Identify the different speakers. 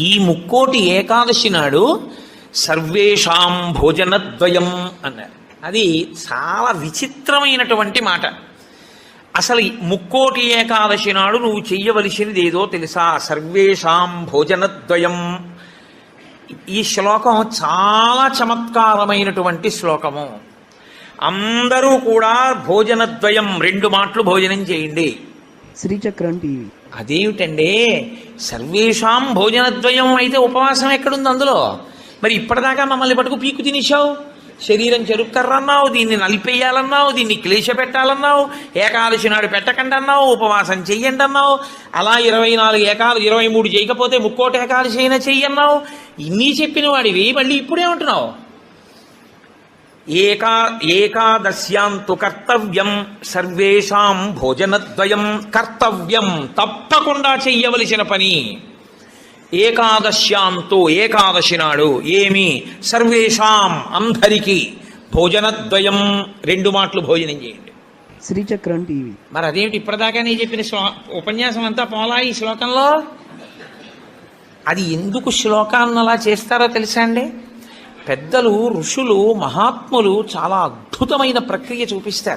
Speaker 1: ఈ ముక్కోటి ఏకాదశి నాడు సర్వేషాం భోజనద్వయం అన్నారు. అది చాలా విచిత్రమైనటువంటి మాట. అసలు ముక్కోటి ఏకాదశి నాడు నువ్వు చెయ్యవలసినది ఏదో తెలుసా? సర్వేషాం భోజనద్వయం. ఈ శ్లోకం చాలా చమత్కారమైనటువంటి శ్లోకము. అందరూ కూడా భోజనద్వయం, 2 మాటలు భోజనం చేయండి.
Speaker 2: శ్రీచక్రం టీవీ.
Speaker 1: అదేమిటండి, సర్వేషాం భోజనద్వయం అయితే ఉపవాసం ఎక్కడుంది అందులో? మరి ఇప్పటిదాకా మమ్మల్ని పట్టుకు పీకు తినేశావు, శరీరం చెరుక్కర్రన్నావు, దీన్ని నలిపేయాలన్నావు, దీన్ని క్లేశ పెట్టాలన్నావు, ఏకాదశి నాడు పెట్టకండి అన్నావు, ఉపవాసం చెయ్యండి అన్నావు, అలా 24 ఏకాదశి 23 చేయకపోతే ముక్కోటి ఏకాదశి అయినా చెయ్యన్నావు. ఇన్ని చెప్పిన వాడివి మళ్ళీ ఇప్పుడేమంటున్నావు? ఏకాదశ్యాంతు కర్తవ్యం సర్వేషాం భోజనద్వయం. కర్తవ్యం, తప్పకుండా చెయ్యవలసిన పని. ఏకాదశ్యాంతో, ఏకాదశి నాడు ఏమి? సర్వేషాం, అందరికీ. భోజనద్వయం, 2 మాటలు భోజనం చేయండి.
Speaker 2: శ్రీచక్రం టీవీ.
Speaker 1: మరి అదేమిటి ఇప్పటిదాకా నేను చెప్పిన ఉపన్యాసం అంతా పోలా ఈ శ్లోకంలో? అది ఎందుకు శ్లోకాలను అలా చేస్తారో తెలుసా అండి? పెద్దలు, ఋషులు, మహాత్ములు చాలా అద్భుతమైన ప్రక్రియ చూపిస్తారు.